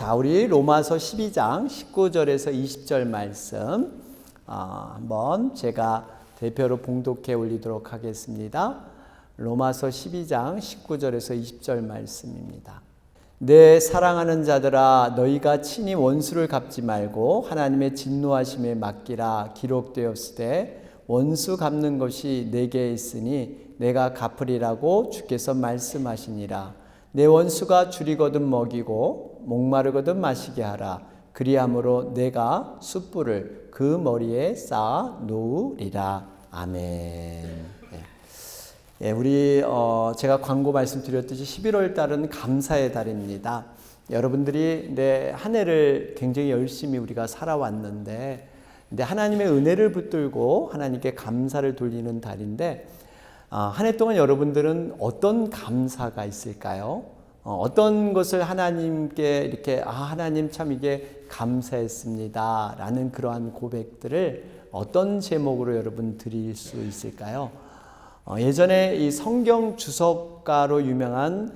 자, 우리 로마서 12장 19절에서 20절 말씀 한번 제가 대표로 봉독해 올리도록 하겠습니다. 로마서 12장 19절에서 20절 말씀입니다. 내 사랑하는 자들아, 너희가 친히 원수를 갚지 말고 하나님의 진노하심에 맡기라. 기록되었으되 원수 갚는 것이 내게 있으니 내가 갚으리라고 주께서 말씀하시니라. 내 원수가 줄이거든 먹이고 목마르거든 마시게 하라. 그리함으로 내가 숯불을 그 머리에 쌓아 놓으리라. 아멘. 우리 제가 광고 말씀드렸듯이 11월 달은 감사의 달입니다. 여러분들이 한 해를 굉장히 열심히 우리가 살아왔는데, 근데 하나님의 은혜를 붙들고 하나님께 감사를 돌리는 달인데, 한 해 동안 여러분들은 어떤 감사가 있을까요? 어떤 것을 하나님께 이렇게 하나님 참 이게 감사했습니다 라는 그러한 고백들을 어떤 제목으로 여러분 드릴 수 있을까요? 예전에 이 성경 주석가로 유명한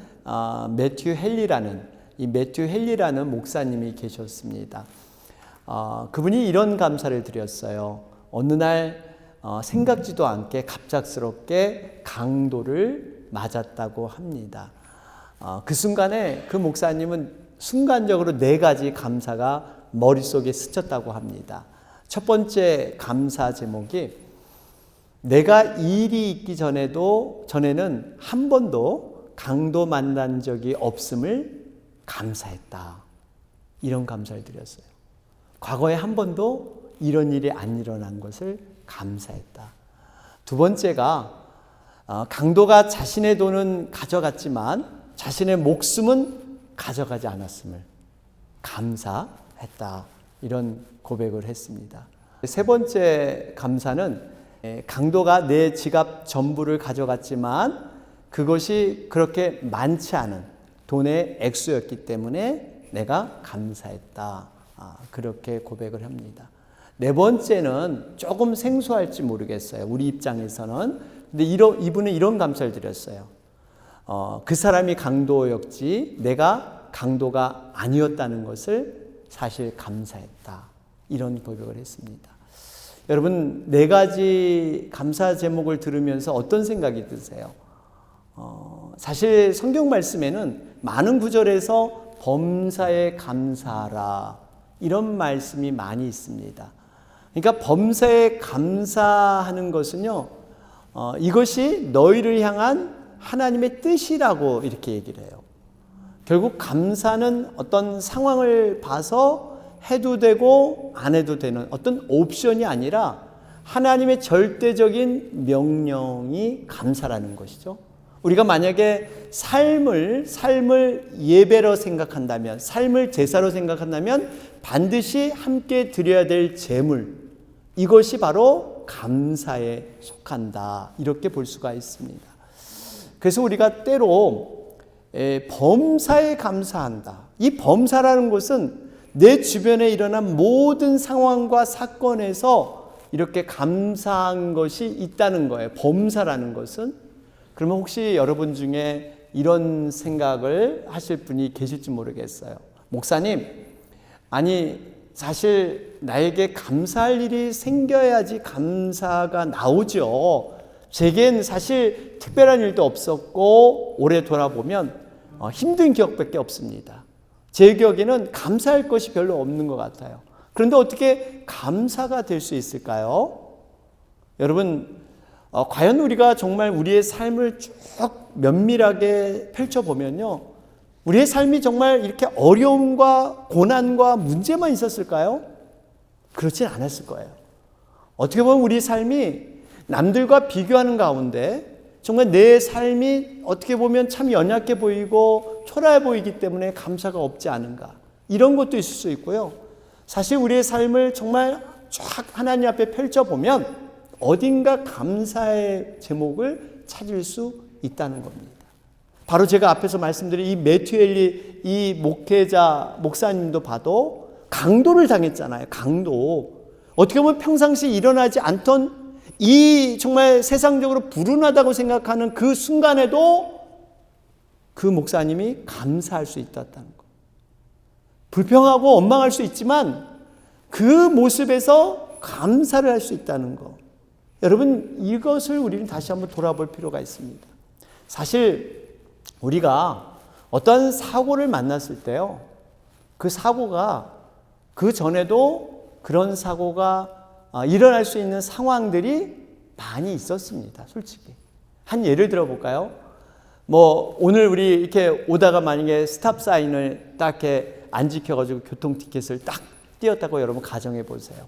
매튜 헨리라는 목사님이 계셨습니다. 그분이 이런 감사를 드렸어요. 어느 날 생각지도 않게 갑작스럽게 강도를 맞았다고 합니다. 그 순간에 그 목사님은 순간적으로 4가지 감사가 머릿속에 스쳤다고 합니다. 첫 번째 감사 제목이 내가 일이 있기 전에는 한 번도 강도 만난 적이 없음을 감사했다. 이런 감사를 드렸어요. 과거에 한 번도 이런 일이 안 일어난 것을 감사했다. 두 번째가 강도가 자신의 돈은 가져갔지만 자신의 목숨은 가져가지 않았음을 감사했다. 이런 고백을 했습니다. 세 번째 감사는 강도가 내 지갑 전부를 가져갔지만 그것이 그렇게 많지 않은 돈의 액수였기 때문에 내가 감사했다. 그렇게 고백을 합니다. 네 번째는 조금 생소할지 모르겠어요. 우리 입장에서는. 근데 이분은 이런 감사를 드렸어요. 그 사람이 강도였지 내가 강도가 아니었다는 것을 사실 감사했다. 이런 고백을 했습니다. 여러분, 4가지 감사 제목을 들으면서 어떤 생각이 드세요? 사실 성경 말씀에는 많은 구절에서 범사에 감사하라 이런 말씀이 많이 있습니다. 그러니까 범사에 감사하는 것은요, 이것이 너희를 향한 하나님의 뜻이라고 이렇게 얘기를 해요. 결국 감사는 어떤 상황을 봐서 해도 되고 안 해도 되는 어떤 옵션이 아니라 하나님의 절대적인 명령이 감사라는 것이죠. 우리가 만약에 삶을 예배로 생각한다면, 삶을 제사로 생각한다면 반드시 함께 드려야 될 제물, 이것이 바로 감사에 속한다. 이렇게 볼 수가 있습니다. 그래서 우리가 때로 범사에 감사한다. 이 범사라는 것은 내 주변에 일어난 모든 상황과 사건에서 이렇게 감사한 것이 있다는 거예요. 범사라는 것은. 그러면 혹시 여러분 중에 이런 생각을 하실 분이 계실지 모르겠어요. 목사님, 아니 사실 나에게 감사할 일이 생겨야지 감사가 나오죠. 제겐 사실 특별한 일도 없었고 올해 돌아보면 힘든 기억밖에 없습니다. 제 기억에는 감사할 것이 별로 없는 것 같아요. 그런데 어떻게 감사가 될 수 있을까요? 여러분, 과연 우리가 정말 우리의 삶을 쭉 면밀하게 펼쳐보면요, 우리의 삶이 정말 이렇게 어려움과 고난과 문제만 있었을까요? 그렇진 않았을 거예요. 어떻게 보면 우리 삶이 남들과 비교하는 가운데 정말 내 삶이 어떻게 보면 참 연약해 보이고 초라해 보이기 때문에 감사가 없지 않은가, 이런 것도 있을 수 있고요. 사실 우리의 삶을 정말 쫙 하나님 앞에 펼쳐보면 어딘가 감사의 제목을 찾을 수 있다는 겁니다. 바로 제가 앞에서 말씀드린 이 매튜 헨리 이 목사님도 봐도 강도를 당했잖아요. 강도. 어떻게 보면 평상시 일어나지 않던 이 정말 세상적으로 불운하다고 생각하는 그 순간에도 그 목사님이 감사할 수 있었다는 것. 불평하고 원망할 수 있지만 그 모습에서 감사를 할 수 있다는 거. 여러분, 이것을 우리는 다시 한번 돌아볼 필요가 있습니다. 사실 우리가 어떤 사고를 만났을 때요, 그 사고가 그 전에도 그런 사고가 일어날 수 있는 상황들이 많이 있었습니다. 솔직히. 한 예를 들어 볼까요? 오늘 우리 이렇게 오다가 만약에 스탑 사인을 딱 이렇게 안 지켜가지고 교통 티켓을 딱 띄었다고 여러분 가정해 보세요.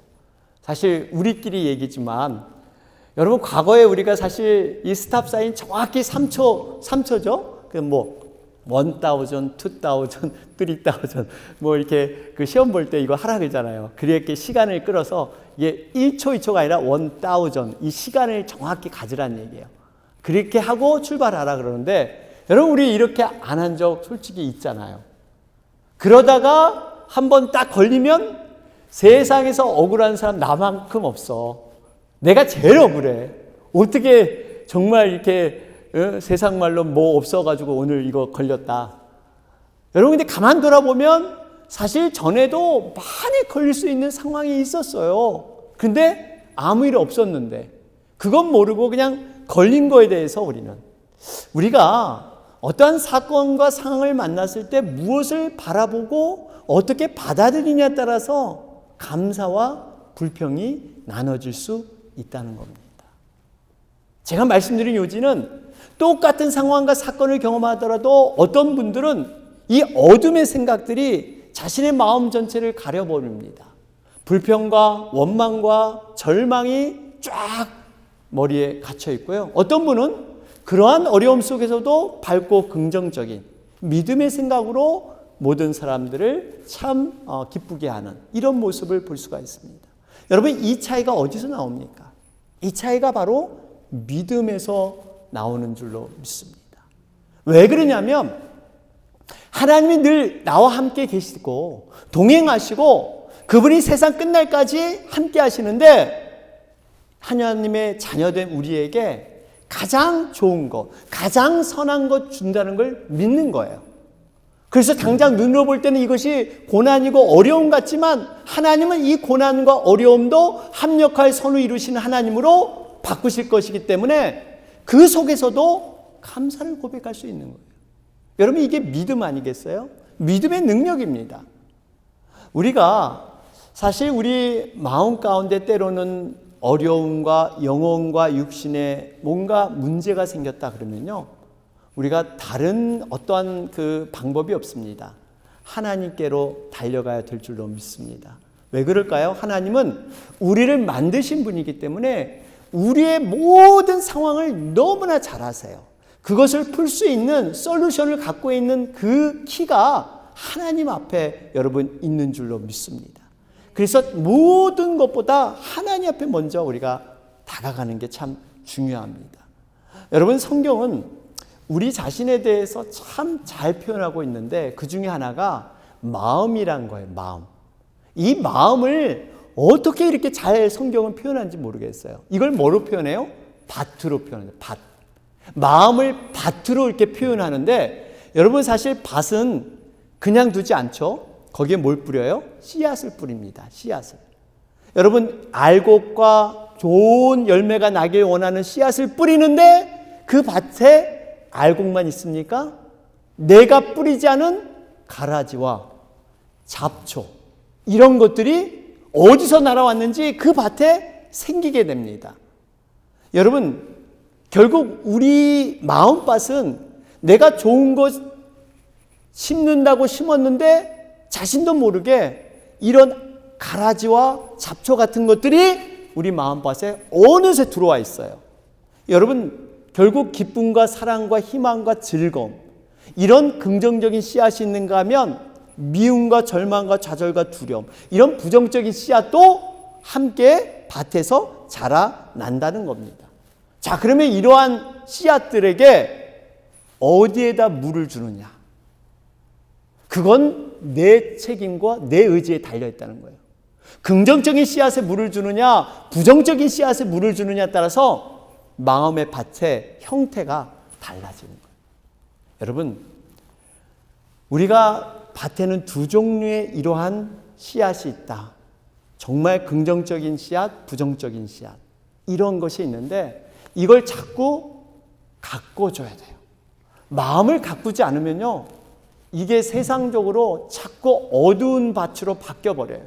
사실 우리끼리 얘기지만 여러분, 과거에 우리가 사실 이 스탑 사인 정확히 3초죠? 1000, 2000, 3000, 이렇게 그 시험 볼 때 이거 하라 그러잖아요. 그렇게 시간을 끌어서 이게 1초, 2초가 아니라 1000, 이 시간을 정확히 가지라는 얘기예요. 그렇게 하고 출발하라 그러는데, 여러분, 우리 이렇게 안 한 적 솔직히 있잖아요. 그러다가 한번 딱 걸리면 세상에서 억울한 사람 나만큼 없어. 내가 제일 억울해. 어떻게 정말 이렇게 세상 말로 뭐 없어가지고 오늘 이거 걸렸다. 여러분, 근데 가만 돌아보면 사실 전에도 많이 걸릴 수 있는 상황이 있었어요. 근데 아무 일 없었는데, 그건 모르고 그냥 걸린 거에 대해서 우리가 어떠한 사건과 상황을 만났을 때 무엇을 바라보고 어떻게 받아들이냐에 따라서 감사와 불평이 나눠질 수 있다는 겁니다. 제가 말씀드린 요지는 똑같은 상황과 사건을 경험하더라도 어떤 분들은 이 어둠의 생각들이 자신의 마음 전체를 가려버립니다. 불평과 원망과 절망이 쫙 머리에 갇혀 있고요. 어떤 분은 그러한 어려움 속에서도 밝고 긍정적인 믿음의 생각으로 모든 사람들을 참 기쁘게 하는 이런 모습을 볼 수가 있습니다. 여러분, 이 차이가 어디서 나옵니까? 이 차이가 바로 믿음에서 나오는 줄로 믿습니다. 왜 그러냐면 하나님이 늘 나와 함께 계시고 동행하시고 그분이 세상 끝날까지 함께 하시는데, 하나님의 자녀된 우리에게 가장 좋은 것, 가장 선한 것 준다는 걸 믿는 거예요. 그래서 당장 눈으로 볼 때는 이것이 고난이고 어려움 같지만 하나님은 이 고난과 어려움도 합력하여 선을 이루시는 하나님으로 바꾸실 것이기 때문에 그 속에서도 감사를 고백할 수 있는 거예요. 여러분, 이게 믿음 아니겠어요? 믿음의 능력입니다. 우리가 사실 우리 마음 가운데 때로는 어려움과 영혼과 육신에 뭔가 문제가 생겼다 그러면요, 우리가 다른 어떠한 그 방법이 없습니다. 하나님께로 달려가야 될 줄로 믿습니다. 왜 그럴까요? 하나님은 우리를 만드신 분이기 때문에 우리의 모든 상황을 너무나 잘 아세요. 그것을 풀 수 있는 솔루션을 갖고 있는 그 키가 하나님 앞에 여러분 있는 줄로 믿습니다. 그래서 모든 것보다 하나님 앞에 먼저 우리가 다가가는 게 참 중요합니다. 여러분, 성경은 우리 자신에 대해서 참 잘 표현하고 있는데 그 중에 하나가 마음이란 거예요. 마음. 이 마음을 어떻게 이렇게 잘 성경은 표현하는지 모르겠어요. 이걸 뭐로 표현해요? 밭으로 표현해요. 밭. 마음을 밭으로 이렇게 표현하는데, 여러분, 사실 밭은 그냥 두지 않죠. 거기에 뭘 뿌려요? 씨앗을 뿌립니다. 씨앗을. 여러분, 알곡과 좋은 열매가 나길 원하는 씨앗을 뿌리는데 그 밭에 알곡만 있습니까? 내가 뿌리지 않은 가라지와 잡초, 이런 것들이 어디서 날아왔는지 그 밭에 생기게 됩니다. 여러분, 결국 우리 마음밭은 내가 좋은 것 심는다고 심었는데 자신도 모르게 이런 가라지와 잡초 같은 것들이 우리 마음밭에 어느새 들어와 있어요. 여러분, 결국 기쁨과 사랑과 희망과 즐거움, 이런 긍정적인 씨앗이 있는가 하면 미움과 절망과 좌절과 두려움, 이런 부정적인 씨앗도 함께 밭에서 자라난다는 겁니다. 자, 그러면 이러한 씨앗들에게 어디에다 물을 주느냐? 그건 내 책임과 내 의지에 달려있다는 거예요. 긍정적인 씨앗에 물을 주느냐, 부정적인 씨앗에 물을 주느냐에 따라서 마음의 밭의 형태가 달라지는 거예요. 여러분, 우리가 밭에는 두 종류의 이러한 씨앗이 있다. 정말 긍정적인 씨앗, 부정적인 씨앗. 이런 것이 있는데 이걸 자꾸 가꿔줘야 돼요. 마음을 가꾸지 않으면요, 이게 세상적으로 자꾸 어두운 밭으로 바뀌어버려요.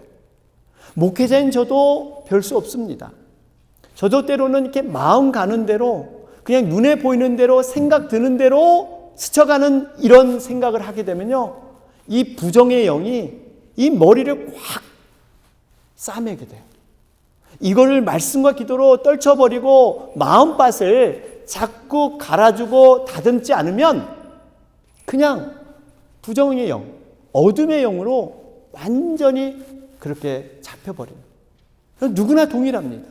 목회자인 저도 별 수 없습니다. 저도 때로는 이렇게 마음 가는 대로, 그냥 눈에 보이는 대로, 생각 드는 대로 스쳐가는 이런 생각을 하게 되면요, 이 부정의 영이 이 머리를 확 싸매게 돼요. 이거를 말씀과 기도로 떨쳐버리고 마음밭을 자꾸 갈아주고 다듬지 않으면 그냥 부정의 영, 어둠의 영으로 완전히 그렇게 잡혀버려요. 누구나 동일합니다.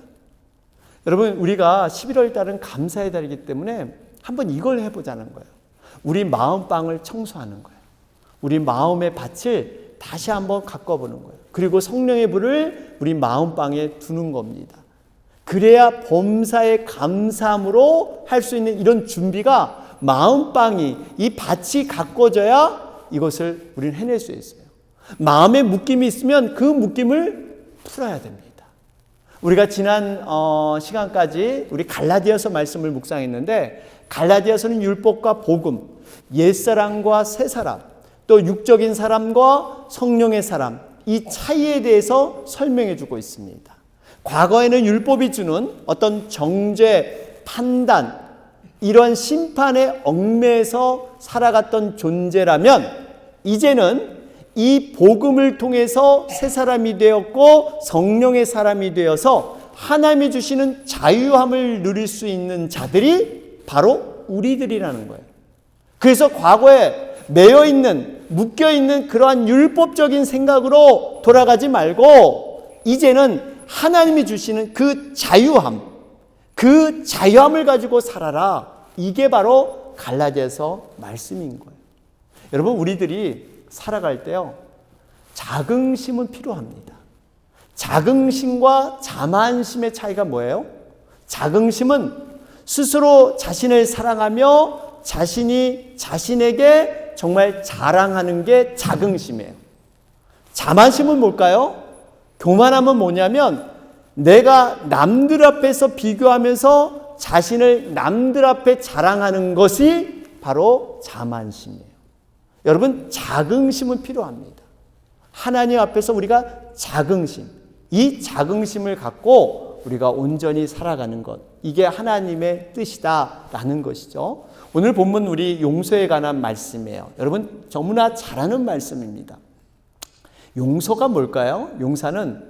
여러분, 우리가 11월 달은 감사의 달이기 때문에 한번 이걸 해보자는 거예요. 우리 마음방을 청소하는 거예요. 우리 마음의 밭을 다시 한번 가꿔보는 거예요. 그리고 성령의 불을 우리 마음방에 두는 겁니다. 그래야 범사의 감사함으로 할 수 있는 이런 준비가 마음방이, 이 밭이 가꿔져야 이것을 우리는 해낼 수 있어요. 마음에 묶임이 있으면 그 묶임을 풀어야 됩니다. 우리가 지난 시간까지 우리 갈라디아서 말씀을 묵상했는데, 갈라디아서는 율법과 복음, 옛사람과 새사람, 또 육적인 사람과 성령의 사람, 이 차이에 대해서 설명해 주고 있습니다. 과거에는 율법이 주는 어떤 정죄, 판단, 이런 심판의 얽매에서 살아갔던 존재라면, 이제는 이 복음을 통해서 새 사람이 되었고 성령의 사람이 되어서 하나님이 주시는 자유함을 누릴 수 있는 자들이 바로 우리들이라는 거예요. 그래서 과거에 매여있는, 묶여있는 그러한 율법적인 생각으로 돌아가지 말고 이제는 하나님이 주시는 그 자유함, 그 자유함을 가지고 살아라. 이게 바로 갈라디아서 말씀인 거예요. 여러분, 우리들이 살아갈 때요, 자긍심은 필요합니다. 자긍심과 자만심의 차이가 뭐예요? 자긍심은 스스로 자신을 사랑하며 자신이 자신에게 정말 자랑하는 게 자긍심이에요. 자만심은 뭘까요? 교만함은 뭐냐면 내가 남들 앞에서 비교하면서 자신을 남들 앞에 자랑하는 것이 바로 자만심이에요. 여러분, 자긍심은 필요합니다. 하나님 앞에서 우리가 자긍심, 이 자긍심을 갖고 우리가 온전히 살아가는 것, 이게 하나님의 뜻이다라는 것이죠. 오늘 본문 우리 용서에 관한 말씀이에요. 여러분, 너무나 잘 아는 말씀입니다. 용서가 뭘까요? 용서는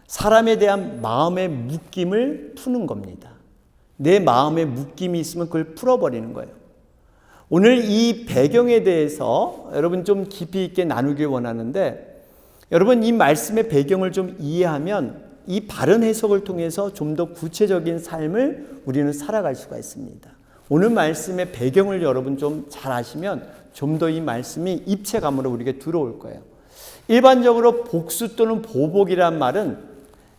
사람에 대한 마음의 묶임을 푸는 겁니다. 내 마음에 묶임이 있으면 그걸 풀어버리는 거예요. 오늘 이 배경에 대해서 여러분 좀 깊이 있게 나누길 원하는데, 여러분 이 말씀의 배경을 좀 이해하면 이 바른 해석을 통해서 좀 더 구체적인 삶을 우리는 살아갈 수가 있습니다. 오늘 말씀의 배경을 여러분 좀 잘 아시면 좀 더 이 말씀이 입체감으로 우리에게 들어올 거예요. 일반적으로 복수 또는 보복이란 말은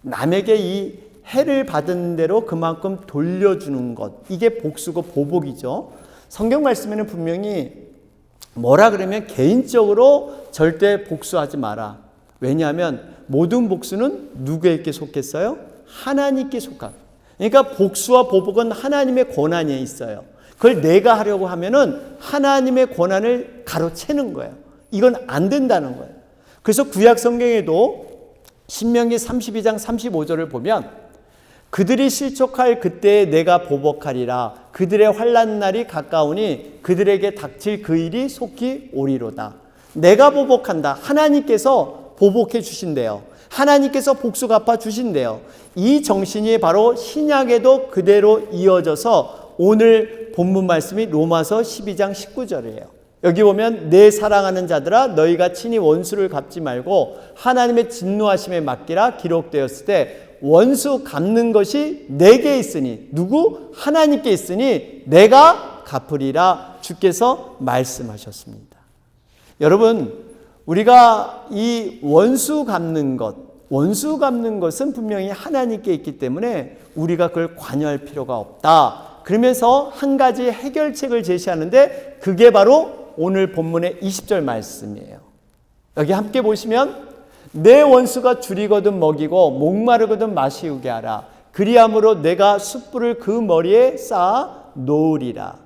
남에게 이 해를 받은 대로 그만큼 돌려주는 것, 이게 복수고 보복이죠. 성경 말씀에는 분명히 뭐라 그러면 개인적으로 절대 복수하지 마라. 왜냐하면 모든 복수는 누구에게 속했어요? 하나님께 속한. 그러니까 복수와 보복은 하나님의 권한에 있어요. 그걸 내가 하려고 하면은 하나님의 권한을 가로채는 거예요. 이건 안 된다는 거예요. 그래서 구약 성경에도 신명기 32장 35절을 보면 그들이 실족할 그때에 내가 보복하리라. 그들의 환난 날이 가까우니 그들에게 닥칠 그 일이 속히 오리로다. 내가 보복한다. 하나님께서 보복해 주신대요. 하나님께서 복수 갚아 주신대요. 이 정신이 바로 신약에도 그대로 이어져서 오늘 본문 말씀이 로마서 12장 19절이에요. 여기 보면 내 사랑하는 자들아 너희가 친히 원수를 갚지 말고 하나님의 진노하심에 맡기라 기록되었을 때 원수 갚는 것이 내게 있으니, 누구? 하나님께 있으니 내가 갚으리라 주께서 말씀하셨습니다. 여러분, 우리가 이 원수 갚는 것은 분명히 하나님께 있기 때문에 우리가 그걸 관여할 필요가 없다. 그러면서 한 가지 해결책을 제시하는데 그게 바로 오늘 본문의 20절 말씀이에요. 여기 함께 보시면 내 원수가 줄이거든 먹이고 목마르거든 마시우게 하라. 그리함으로 내가 숯불을 그 머리에 쌓아 놓으리라.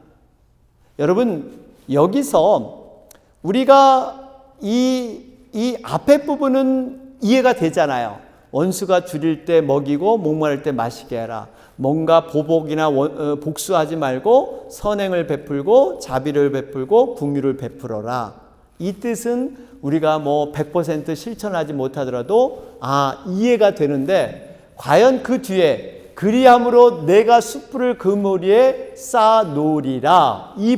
여러분, 여기서 우리가 이 앞에 부분은 이해가 되잖아요. 원수가 줄일 때 먹이고 목마를 때 마시게 하라. 뭔가 보복이나 복수하지 말고 선행을 베풀고 자비를 베풀고 긍휼을 베풀어라. 이 뜻은 우리가 100% 실천하지 못하더라도 이해가 되는데, 과연 그 뒤에 그리함으로 내가 숯불을 그 머리에 쌓아 놓으리라, 이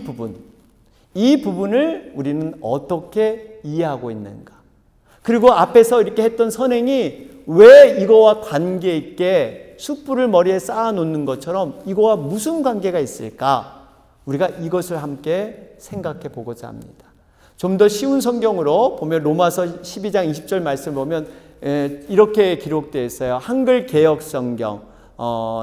부분을 우리는 어떻게 이해하고 있는가? 그리고 앞에서 이렇게 했던 선행이 왜 이거와 관계 있게 숯불을 머리에 쌓아 놓는 것처럼 이거와 무슨 관계가 있을까? 우리가 이것을 함께 생각해 보고자 합니다. 좀 더 쉬운 성경으로 보면 로마서 12장 20절 말씀을 보면 이렇게 기록되어 있어요. 한글 개역 성경.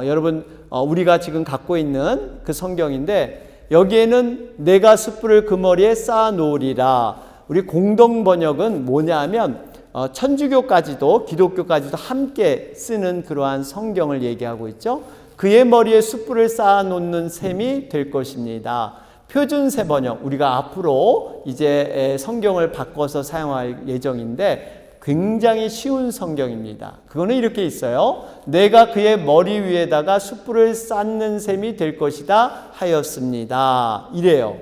여러분, 우리가 지금 갖고 있는 그 성경인데, 여기에는 내가 숯불을 그 머리에 쌓아 놓으리라. 우리 공동 번역은 뭐냐 하면 천주교까지도 기독교까지도 함께 쓰는 그러한 성경을 얘기하고 있죠. 그의 머리에 숯불을 쌓아 놓는 셈이 될 것입니다. 표준세 번역, 우리가 앞으로 이제 성경을 바꿔서 사용할 예정인데 굉장히 쉬운 성경입니다. 그거는 이렇게 있어요. 내가 그의 머리 위에다가 숯불을 쌓는 셈이 될 것이다 하였습니다. 이래요.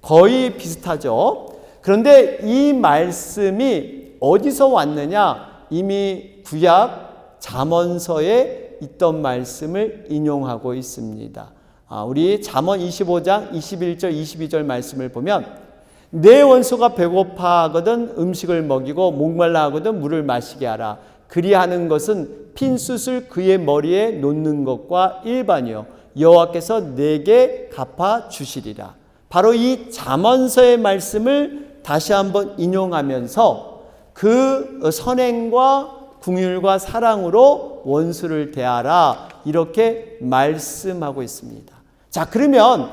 거의 비슷하죠. 그런데 이 말씀이 어디서 왔느냐? 이미 구약 잠언서에 있던 말씀을 인용하고 있습니다. 우리 잠언 25장 21절 22절 말씀을 보면, 내 원수가 배고파하거든 음식을 먹이고 목말라 하거든 물을 마시게 하라. 그리하는 것은 핀숯을 그의 머리에 놓는 것과 일반이요 여호와께서 내게 갚아 주시리라. 바로 이 잠언서의 말씀을 다시 한번 인용하면서 그 선행과 긍휼과 사랑으로 원수를 대하라, 이렇게 말씀하고 있습니다. 자, 그러면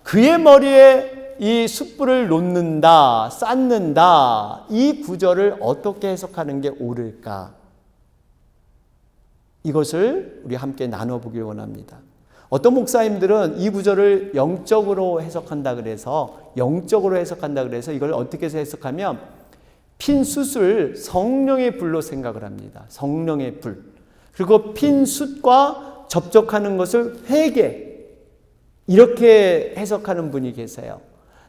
그의 머리에 이 숯불을 놓는다, 쌓는다, 이 구절을 어떻게 해석하는 게 옳을까? 이것을 우리 함께 나눠보길 원합니다. 어떤 목사님들은 이 구절을 영적으로 해석한다 그래서 이걸 어떻게 해석하면 핀 숯을 성령의 불로 생각을 합니다. 성령의 불. 그리고 핀 숯과 접촉하는 것을 회개, 이렇게 해석하는 분이 계세요.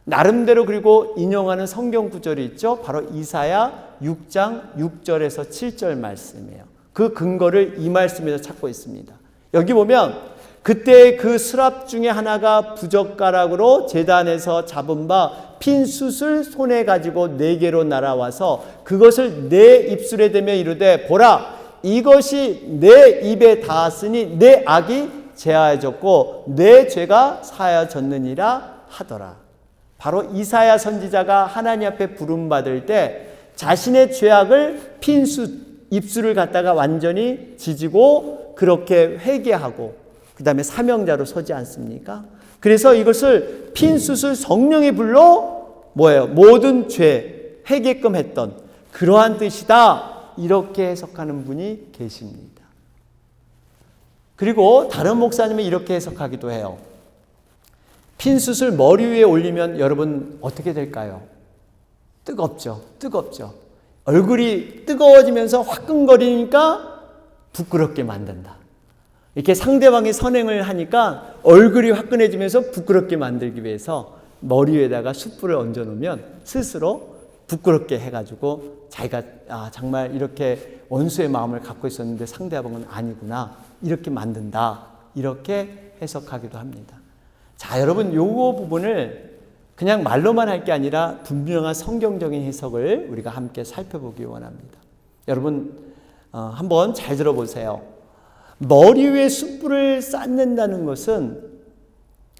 나름대로 그리고 인용하는 성경 구절이 있죠. 바로 이사야 6장 6절에서 7절 말씀이에요. 그 근거를 이 말씀에서 찾고 있습니다. 여기 보면 그때 그 스랍 중에 하나가 부젓가락으로 제단에서 잡은 바 핀 숯을 손에 가지고 내게로 날아와서 그것을 내 입술에 대며 이르되, 보라, 이것이 내 입에 닿았으니 내 악이 제하여졌고 내 죄가 사하여졌느니라 하더라. 바로 이사야 선지자가 하나님 앞에 부름받을 때 자신의 죄악을 핀 숯, 입술을 갖다가 완전히 지지고 그렇게 회개하고 그 다음에 사명자로 서지 않습니까? 그래서 이것을 핀 숯을 성령의 불로 모든 죄 회개끔 했던 그러한 뜻이다, 이렇게 해석하는 분이 계십니다. 그리고 다른 목사님은 이렇게 해석하기도 해요. 핀 숯을 머리 위에 올리면 여러분 어떻게 될까요? 뜨겁죠. 얼굴이 뜨거워지면서 화끈거리니까 부끄럽게 만든다. 이렇게 상대방이 선행을 하니까 얼굴이 화끈해지면서 부끄럽게 만들기 위해서 머리 위에다가 숯불을 얹어놓으면 스스로 부끄럽게 해가지고 자기가 정말 이렇게 원수의 마음을 갖고 있었는데 상대방은 아니구나, 이렇게 만든다, 이렇게 해석하기도 합니다. 자, 여러분, 요거 부분을 그냥 말로만 할 게 아니라 분명한 성경적인 해석을 우리가 함께 살펴보기 원합니다. 여러분, 한번 잘 들어보세요. 머리 위에 숯불을 쌓는다는 것은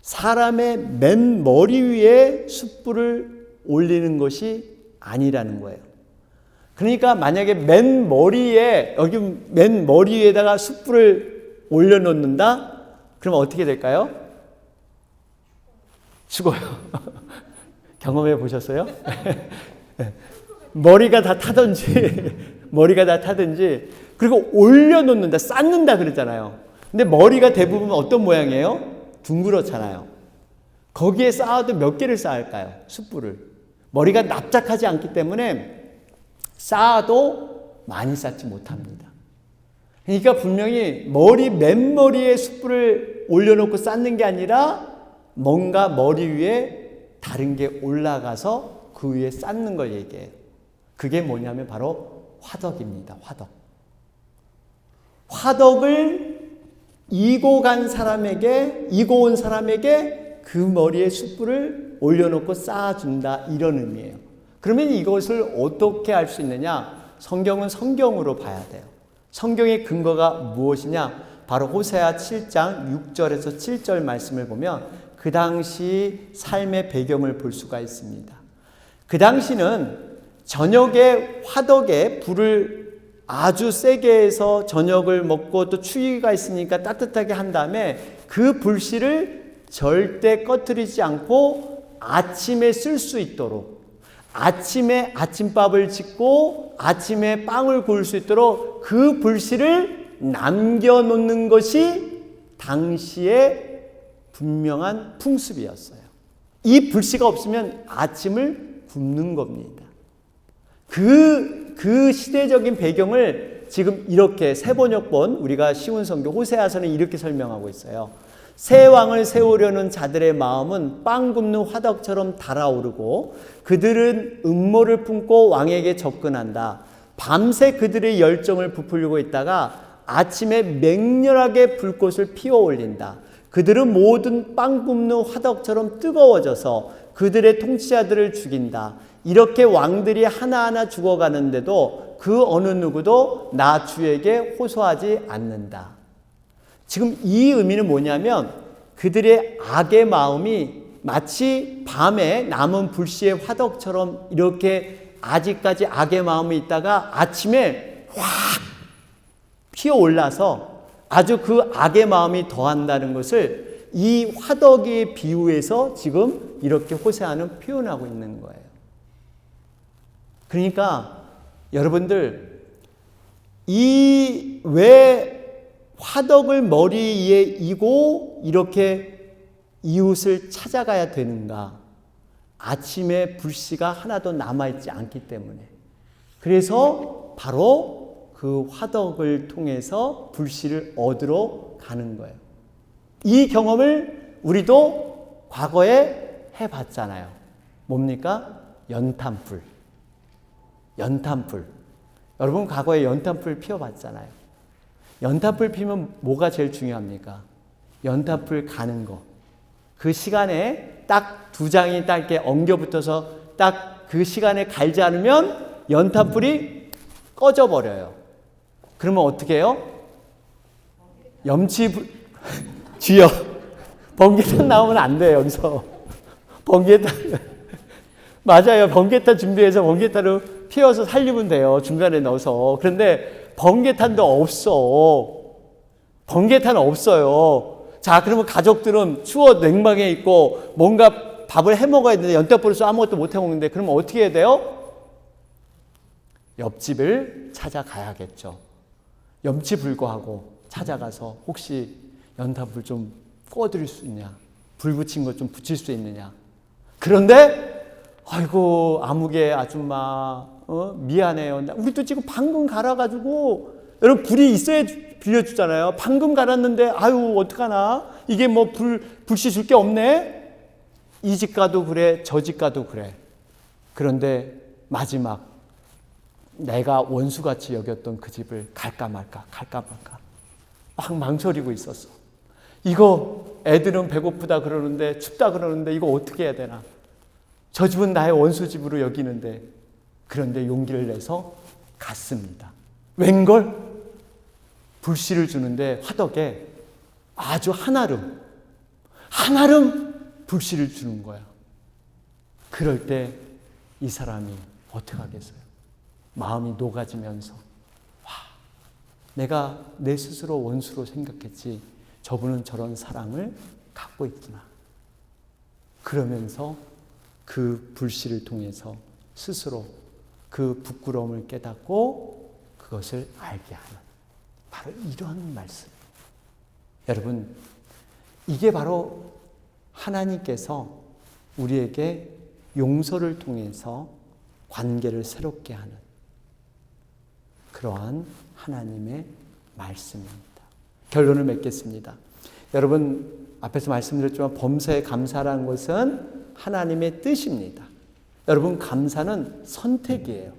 사람의 맨 머리 위에 숯불을 올리는 것이 아니라는 거예요. 그러니까 만약에 맨 머리에, 여기 맨 머리 위에다가 숯불을 올려놓는다? 그러면 어떻게 될까요? 죽어요. 경험해 보셨어요? 머리가 다 타든지 머리가 다 타든지 그리고 올려놓는다, 쌓는다 그러잖아요. 근데 머리가 대부분 어떤 모양이에요? 둥그렇잖아요. 거기에 쌓아도 몇 개를 쌓을까요? 숯불을. 머리가 납작하지 않기 때문에 쌓아도 많이 쌓지 못합니다. 그러니까 분명히 맨머리에 숯불을 올려놓고 쌓는 게 아니라 뭔가 머리 위에 다른 게 올라가서 그 위에 쌓는 걸 얘기해요. 그게 뭐냐면 바로 화덕입니다. 화덕. 화덕을 이고 온 사람에게 그 머리에 숯불을 올려놓고 쌓아준다, 이런 의미예요. 그러면 이것을 어떻게 알 수 있느냐? 성경은 성경으로 봐야 돼요. 성경의 근거가 무엇이냐? 바로 호세아 7장 6절에서 7절 말씀을 보면 그 당시 삶의 배경을 볼 수가 있습니다. 그 당시는 저녁에 화덕에 불을 아주 세게 해서 저녁을 먹고 또 추위가 있으니까 따뜻하게 한 다음에 그 불씨를 절대 꺼뜨리지 않고 아침에 쓸 수 있도록, 아침에 아침밥을 짓고 아침에 빵을 구울 수 있도록 그 불씨를 남겨놓는 것이 당시의 분명한 풍습이었어요. 이 불씨가 없으면 아침을 굶는 겁니다. 그 시대적인 배경을 지금 이렇게 세번역본, 우리가 쉬운 성경 호세아서는 이렇게 설명하고 있어요. 새 왕을 세우려는 자들의 마음은 빵 굽는 화덕처럼 달아오르고 그들은 음모를 품고 왕에게 접근한다. 밤새 그들의 열정을 부풀리고 있다가 아침에 맹렬하게 불꽃을 피워 올린다. 그들은 모든 빵 굽는 화덕처럼 뜨거워져서 그들의 통치자들을 죽인다. 이렇게 왕들이 하나하나 죽어가는데도 그 어느 누구도 나 주에게 호소하지 않는다. 지금 이 의미는 뭐냐면 그들의 악의 마음이 마치 밤에 남은 불씨의 화덕처럼 이렇게 아직까지 악의 마음이 있다가 아침에 확 피어올라서 아주 그 악의 마음이 더한다는 것을 이 화덕의 비유에서 지금 이렇게 호세아는 표현하고 있는 거예요. 그러니까 여러분들, 왜 화덕을 머리에 이고 이렇게 이웃을 찾아가야 되는가? 아침에 불씨가 하나도 남아있지 않기 때문에. 그래서 바로 그 화덕을 통해서 불씨를 얻으러 가는 거예요. 이 경험을 우리도 과거에 해봤잖아요. 뭡니까? 연탄불. 여러분 과거에 연탄불 피워봤잖아요. 연탄불 피우면 뭐가 제일 중요합니까? 연탄불 가는 거. 그 시간에 딱 두 장이 딱 이렇게 엉겨붙어서 딱 그 시간에 갈지 않으면 연탄불이 꺼져버려요. 그러면 어떻게 해요? 주여, 번개탄 나오면 안 돼요, 여기서. 번개탄. 맞아요. 번개탄 준비해서 번개탄을 피워서 살리면 돼요. 중간에 넣어서. 그런데 번개탄도 없어. 번개탄 없어요. 자, 그러면 가족들은 추워 냉방에 있고 뭔가 밥을 해 먹어야 되는데 연탄불을 써 아무것도 못 해 먹는데 그러면 어떻게 해야 돼요? 옆집을 찾아가야겠죠. 염치불구하고 찾아가서 혹시 연탄불 좀 꺼드릴 수 있냐? 불 붙인 거 좀 붙일 수 있느냐? 그런데 아이고 아무개 아줌마 미안해요. 우리도 지금 방금 갈아가지고 여러분 불이 있어야 빌려주잖아요. 방금 갈았는데 아유 어떡하나? 이게 뭐 불씨 줄 게 없네? 이 집 가도 그래 저 집 가도 그래. 그런데 마지막 내가 원수같이 여겼던 그 집을 갈까 말까 막 망설이고 있었어. 이거 애들은 배고프다 그러는데 춥다 그러는데 이거 어떻게 해야 되나? 저 집은 나의 원수 집으로 여기는데. 그런데 용기를 내서 갔습니다. 웬걸? 불씨를 주는데 화덕에 아주 한아름 불씨를 주는 거야. 그럴 때 이 사람이 어떻게 하겠어요? 마음이 녹아지면서 내가 내 스스로 원수로 생각했지 저분은 저런 사랑을 갖고 있구나. 그러면서 그 불씨를 통해서 스스로 그 부끄러움을 깨닫고 그것을 알게 하는 바로 이런 말씀. 여러분, 이게 바로 하나님께서 우리에게 용서를 통해서 관계를 새롭게 하는 그러한 하나님의 말씀입니다. 결론을 맺겠습니다. 여러분, 앞에서 말씀드렸지만 범사에 감사라는 것은 하나님의 뜻입니다. 여러분, 감사는 선택이에요.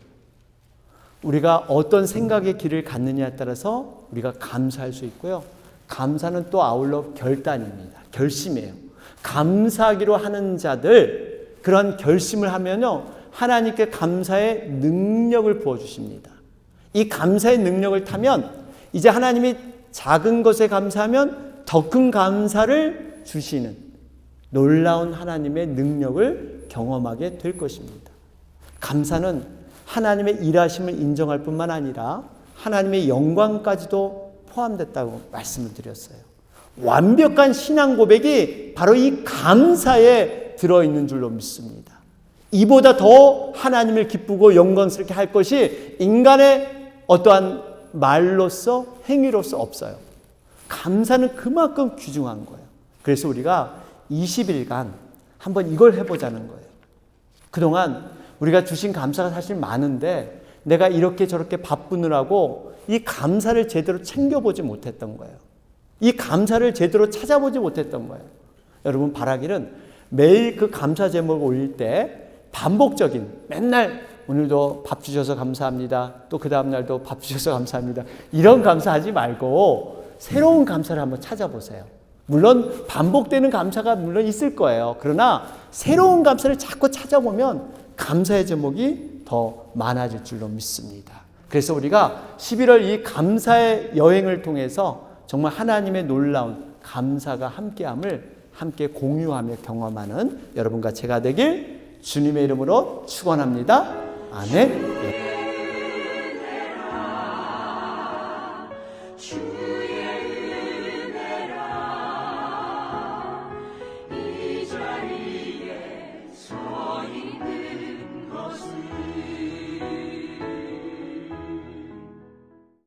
우리가 어떤 생각의 길을 갖느냐에 따라서 우리가 감사할 수 있고요. 감사는 또 아울러 결단입니다. 결심이에요. 감사하기로 하는 자들, 그런 결심을 하면요, 하나님께 감사의 능력을 부어주십니다. 이 감사의 능력을 타면 이제 하나님이 작은 것에 감사하면 더 큰 감사를 주시는 놀라운 하나님의 능력을 경험하게 될 것입니다. 감사는 하나님의 일하심을 인정할 뿐만 아니라 하나님의 영광까지도 포함됐다고 말씀을 드렸어요. 완벽한 신앙 고백이 바로 이 감사에 들어있는 줄로 믿습니다. 이보다 더 하나님을 기쁘고 영광스럽게 할 것이 인간의 어떠한 말로서 행위로서 없어요. 감사는 그만큼 귀중한 거예요. 그래서 우리가 20일간 한번 이걸 해보자는 거예요. 그동안 우리가 주신 감사가 사실 많은데 내가 이렇게 저렇게 바쁘느라고 이 감사를 제대로 챙겨보지 못했던 거예요. 이 감사를 제대로 찾아보지 못했던 거예요. 여러분, 바라기는 매일 그 감사 제목을 올릴 때 반복적인, 맨날 오늘도 밥 주셔서 감사합니다. 또 그 다음 날도 밥 주셔서 감사합니다. 이런 감사하지 말고 새로운 감사를 한번 찾아보세요. 물론 반복되는 감사가 물론 있을 거예요. 그러나 새로운 감사를 자꾸 찾아보면 감사의 제목이 더 많아질 줄로 믿습니다. 그래서 우리가 11월 이 감사의 여행을 통해서 정말 하나님의 놀라운 감사가 함께함을 함께 공유하며 경험하는 여러분과 제가 되길 주님의 이름으로 축원합니다. 아멘.